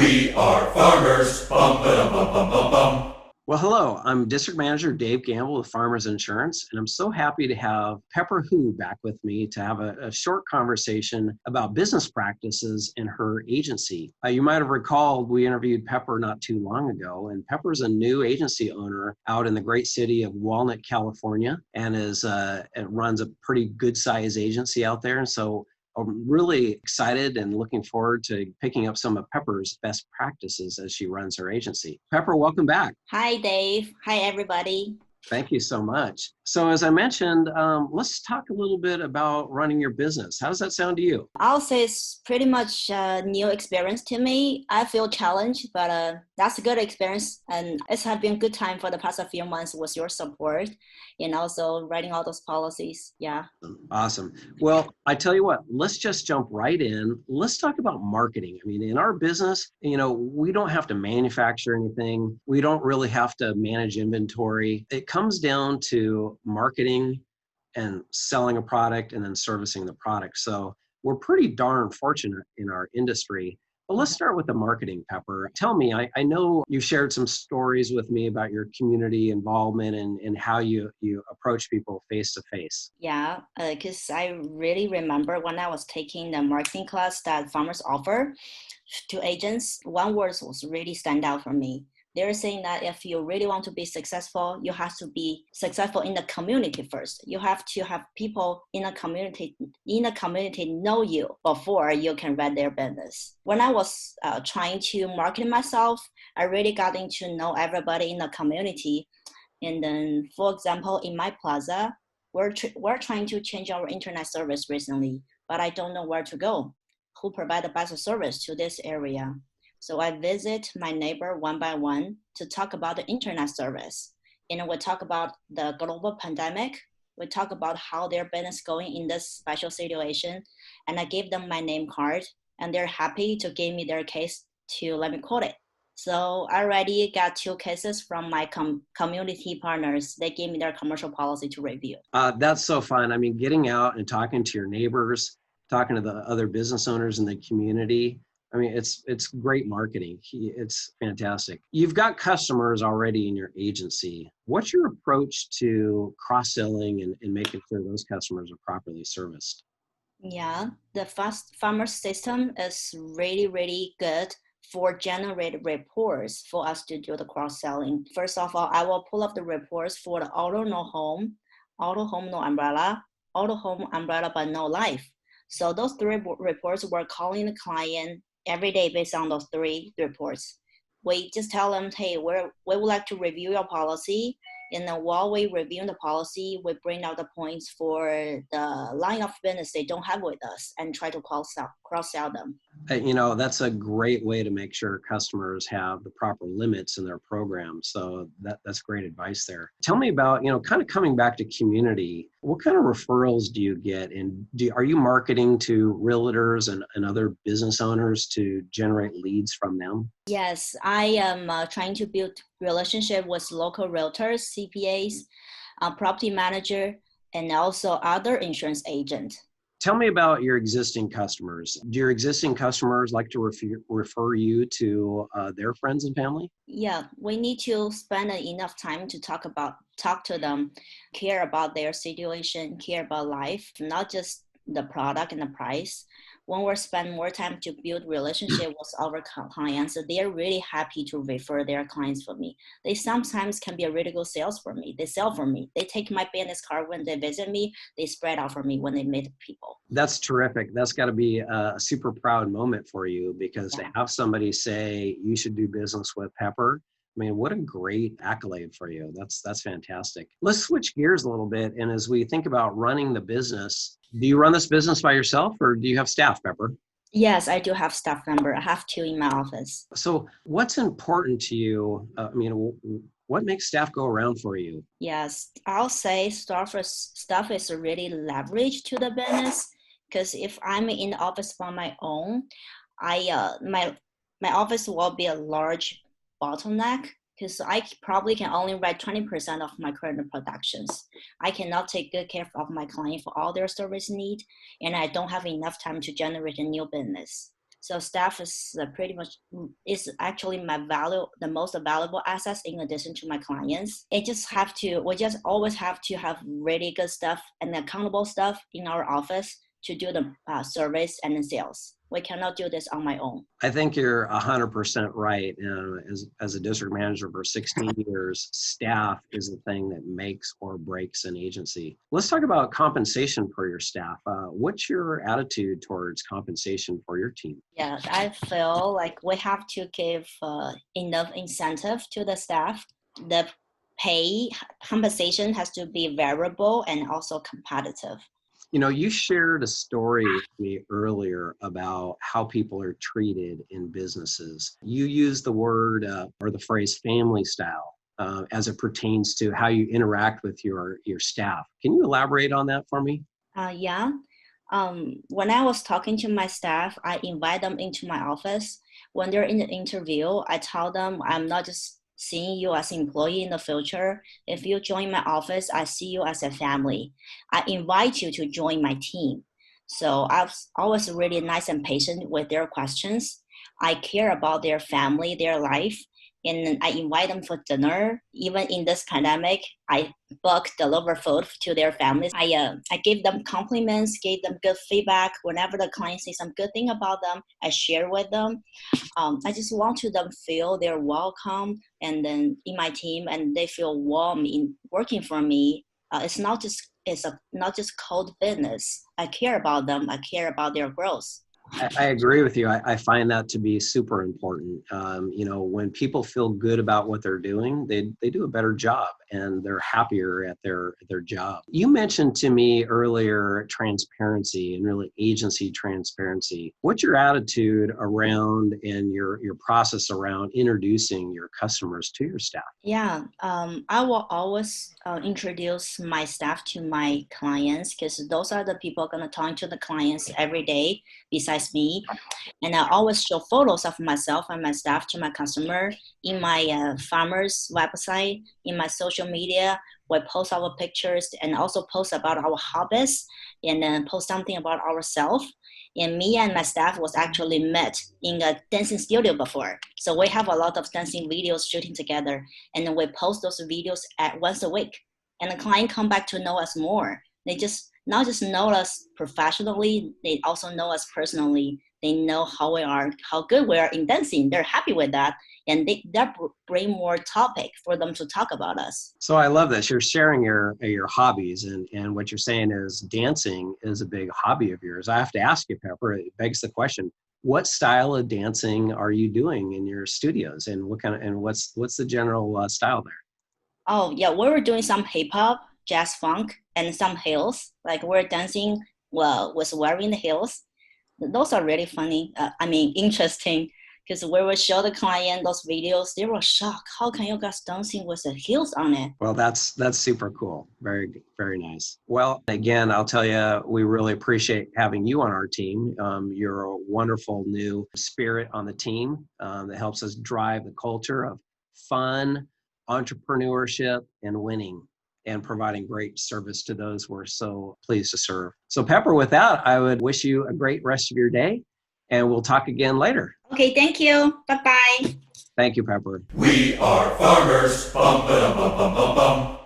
We are farmers. Bum, ba, bum, bum, bum, bum. Well, hello, I'm District Manager Dave Gamble with Farmers Insurance, and I'm so happy to have Pepper Hu back with me to have a short conversation about business practices in her agency. You might have recalled we interviewed Pepper not too long ago, and Pepper's a new agency owner out in the great city of Walnut, California, and runs a pretty good-sized agency out there. And so I'm really excited and looking forward to picking up some of Pepper's best practices as she runs her agency. Pepper, welcome back. Hi, Dave. Hi, everybody. Thank you so much. So as I mentioned, let's talk a little bit about running your business. How does that sound to you? I'll say it's pretty much a new experience to me. I feel challenged, but that's a good experience. And it's have been a good time for the past few months with your support and also writing all those policies. Yeah. Awesome. Well, I tell you what, let's just jump right in. Let's talk about marketing. I mean, in our business, we don't have to manufacture anything. We don't really have to manage inventory. It comes down to marketing and selling a product and then servicing the product. So we're pretty darn fortunate in our industry. But let's start with the marketing, Pepper. Tell me, I know you shared some stories with me about your community involvement and how you approach people face to face. Yeah, because I really remember when I was taking the marketing class that farmers offer to agents, one word was really stand out for me. They're saying that if you really want to be successful, you have to be successful in the community first. You have to have people in the community know you before you can run their business. When I was trying to market myself, I really got to know everybody in the community. And then, for example, in my plaza, we're trying to change our internet service recently, but I don't know where to go. Who provide the best service to this area? So I visit my neighbor one by one to talk about the internet service. And we talk about the global pandemic. We talk about how their business going in this special situation. And I gave them my name card, and they're happy to give me their case to let me quote it. So I already got 2 cases from my community partners. They gave me their commercial policy to review. That's so fun. I mean, getting out and talking to your neighbors, talking to the other business owners in the community. I mean, it's great marketing. It's fantastic. You've got customers already in your agency. What's your approach to cross-selling and making sure those customers are properly serviced? Yeah, the fast farmer system is really, really good for generate reports for us to do the cross-selling. First of all, I will pull up the reports for the auto no home no umbrella, auto home umbrella but no life. So those 3 reports, we're calling the client every day based on those 3 reports. We just tell them, hey, we would like to review your policy. And then while we review the policy, we bring out the points for the line of business they don't have with us and try to cross-sell them. That's a great way to make sure customers have the proper limits in their program. So that's great advice there. Tell me about, kind of coming back to community, what kind of referrals do you get? And are you marketing to realtors and other business owners to generate leads from them? Yes, I am trying to build relationship with local realtors, CPAs, property manager, and also other insurance agent. Tell me about your existing customers. Do your existing customers like to refer you to their friends and family? Yeah, we need to spend enough time to talk to them, care about their situation, care about life, not just the product and the price. When we spend more time to build relationship with our clients, they're really happy to refer their clients for me. They sometimes can be a really good sales for me. They sell for me. They take my business card when they visit me. They spread out for me when they meet people. That's terrific. That's got to be a super proud moment for you because to have somebody say you should do business with Pepper, I mean, what a great accolade for you. That's fantastic. Let's switch gears a little bit. And as we think about running the business, do you run this business by yourself or do you have staff, Pepper? Yes, I do have staff member. I have 2 in my office. So what's important to you? What makes staff go around for you? Yes, I'll say staff is really leverage to the business because if I'm in the office on my own, my office will be a large bottleneck because I probably can only write 20% of my current productions. I cannot take good care of my client for all their service need, and I don't have enough time to generate a new business. So staff is pretty much is actually the most valuable assets in addition to my clients. We just always have to have really good stuff and accountable stuff in our office to do the service and the sales. We cannot do this on my own. I think you're 100% right. As a district manager for 16 years, staff is the thing that makes or breaks an agency. Let's talk about compensation for your staff. What's your attitude towards compensation for your team? Yeah, I feel like we have to give enough incentive to the staff. The pay compensation has to be variable and also competitive. You know, you shared a story with me earlier about how people are treated in businesses. You used the word or the phrase family style as it pertains to how you interact with your staff. Can you elaborate on that for me? Yeah. When I was talking to my staff, I invite them into my office. When they're in the interview, I tell them I'm not just seeing you as an employee in the future. If you join my office, I see you as a family. I invite you to join my team. So I was always really nice and patient with their questions. I care about their family, their life, and I invite them for dinner. Even in this pandemic, I deliver food to their families. I give them compliments, gave them good feedback. Whenever the client says some good thing about them, I share with them. I just want to them feel they're welcome and then in my team, and they feel warm in working for me. It's not just cold business. I care about them. I care about their growth. I agree with you. I find that to be super important. When people feel good about what they're doing, they do a better job and they're happier at their job. You mentioned to me earlier transparency and really agency transparency. What's your attitude around and your process around introducing your customers to your staff? Yeah, I will always introduce my staff to my clients because those are the people going to talk to the clients every day besides me. And I always show photos of myself and my staff to my customer in my farmers website, in my social media. We post our pictures and also post about our hobbies and then post something about ourselves. And me and my staff was actually met in a dancing studio before. So we have a lot of dancing videos shooting together. And then we post those videos once a week. And the client come back to know us more. They just not just know us professionally, they also know us personally. They know how we are, how good we are in dancing. They're happy with that. And that bring more topic for them to talk about us. So I love this. You're sharing your hobbies and what you're saying is dancing is a big hobby of yours. I have to ask you, Pepper, it begs the question, what style of dancing are you doing in your studios and what's the general style there? Oh yeah, we were doing some hip hop, jazz funk, and some heels. Like we're dancing was wearing the heels. Those are really funny. Interesting. Because we will show the client those videos, they were shocked. How can you guys dancing with the heels on it? Well, that's super cool. Very, very nice. Well, again, I'll tell you, we really appreciate having you on our team. You're a wonderful new spirit on the team that helps us drive the culture of fun, entrepreneurship, and winning, and providing great service to those we're so pleased to serve. So Pepper, with that, I would wish you a great rest of your day, and we'll talk again later. Okay, thank you. Bye-bye. Thank you, Pepper. We are farmers. Bum ba dum bum bum bum bum.